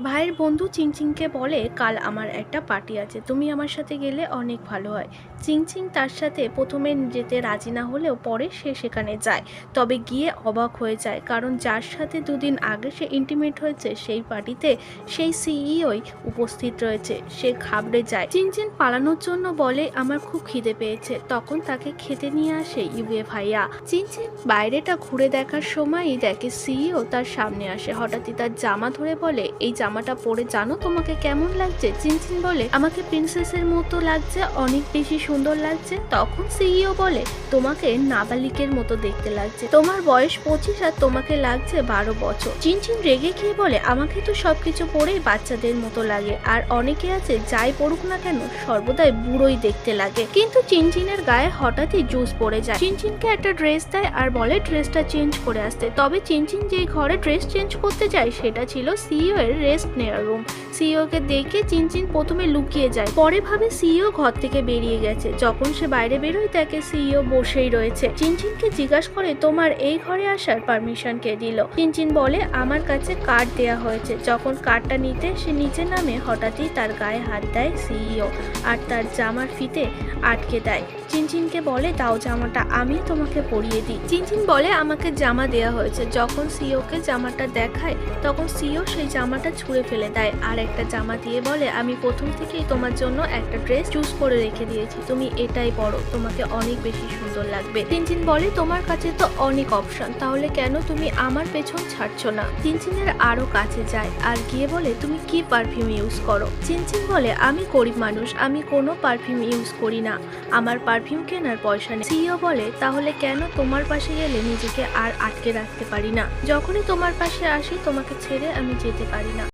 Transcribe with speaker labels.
Speaker 1: ভাইয়ের বন্ধু চিংচিংকে বলে, কাল আমার একটা পার্টি আছে, তুমি আমার সাথে গেলে অনেক ভালো হয়। চিংচিং তার সাথে প্রথমে যেতে রাজি না হলেও পরে সে সেখানে যায়। তবে গিয়ে অবাক হয়ে যায়, কারণ যার সাথে দুদিন আগে সে ইন্টিমেট হয়েছে সেই পার্টিতে সেই সিইওই উপস্থিত রয়েছে। সে ঘাবড়ে যায়। চিংচিং পালানোর জন্য বলে, আমার খুব খিদে পেয়েছে। তখন তাকে খেতে নিয়ে আসে ইউয়ে ভাইয়া। চিংচিং বাইরেটা ঘুরে দেখার সময়ই দেখে সিইও তার সামনে আসে। হঠাৎই তার জামা ধরে বলে, এই জামাটা পরে জানো তোমাকে কেমন লাগছে? চিনচিন বলে, আমাকে প্রিন্সেসের মতো লাগছে, অনেক বেশি সুন্দর লাগছে। তখন সিইও বলে, তোমাকে নাবালিকের মতো দেখতে লাগছে, তোমার বয়স 25 আর তোমাকে লাগছে 12 বছর। চিনচিন রেগে গিয়ে বলে, আমাকে তো সবকিছু পরেই বাচ্চাদের মতো লাগে, আর অনেকে আছে যাই পড়ুক না কেন সর্বদাই বুড়োই দেখতে লাগে। কিন্তু চিনচিনের গায়ে হঠাৎই জুস পড়ে যায়। চিনচিনকে একটা ড্রেস দেয় আর বলে ড্রেসটা চেঞ্জ করে আসতে। তবে চিনচিন যেই ঘরে ড্রেস চেঞ্জ করতে যায় সেটা ছিল সিইও এর রেস্ট নেওয়ার রুম। সিইও কে দেখে চিনচিন প্রথমে লুকিয়ে যায়, পরে ভাবে সিইও ঘর থেকে বেরিয়ে গেছে। যখন সে বাইরে বেরোয় দেখে সিইও বসেই রয়েছে। চিনচিনকে জিজ্ঞাসা করে, তোমার এই ঘরে আসার পারমিশন কে দিল? চিনচিন বলে, আমার কাছে কার্ড দেয়া হয়েছে। যখন কার্ডটা নিতে সে নিচে নামে, হঠাৎই তার গায়ে হাত দেয় সিইও আর তার জামার ফিতে আটকে দেয়। চিনচিনকে বলে, দাও জামাটা, আমি তোমাকে পরিয়ে দিই। চিনচিন বলে, আমাকে জামা দেয়া হয়েছে। যখন সিইওকে জামাটা দেখায় তখন সিইও সেই জামাটা ছুঁড়ে ফেলে দেয় আর একটা জামা দিয়ে বলে, আমি প্রথম থেকেই তোমার জন্য একটা ড্রেস চুজ করে রেখে দিয়েছি, তুমি এটাই পরো, তোমাকে অনেক বেশি সুন্দর লাগবে। চিনচিন বলে, তোমার কাছে তো অনেক অপশন, তাহলে কেন তুমি আমার পেছন ছাড়ছো না? চিনচিনের আরো কাছে যায় আর গিয়ে বলে, তুমি কি পারফিউম ইউজ করো? চিনচিন বলে, আমি গরিব মানুষ, আমি কোনো পারফিউম ইউজ করি না, আমার পারফিউম কেনার পয়সা নেই। সিইও বলে, তাহলে কেন তোমার পাশে গেলে নিজেকে আর আটকে রাখতে পারি না? যখনই তোমার পাশে আসি তোমাকে ছেড়ে আমি যেতে পারি না।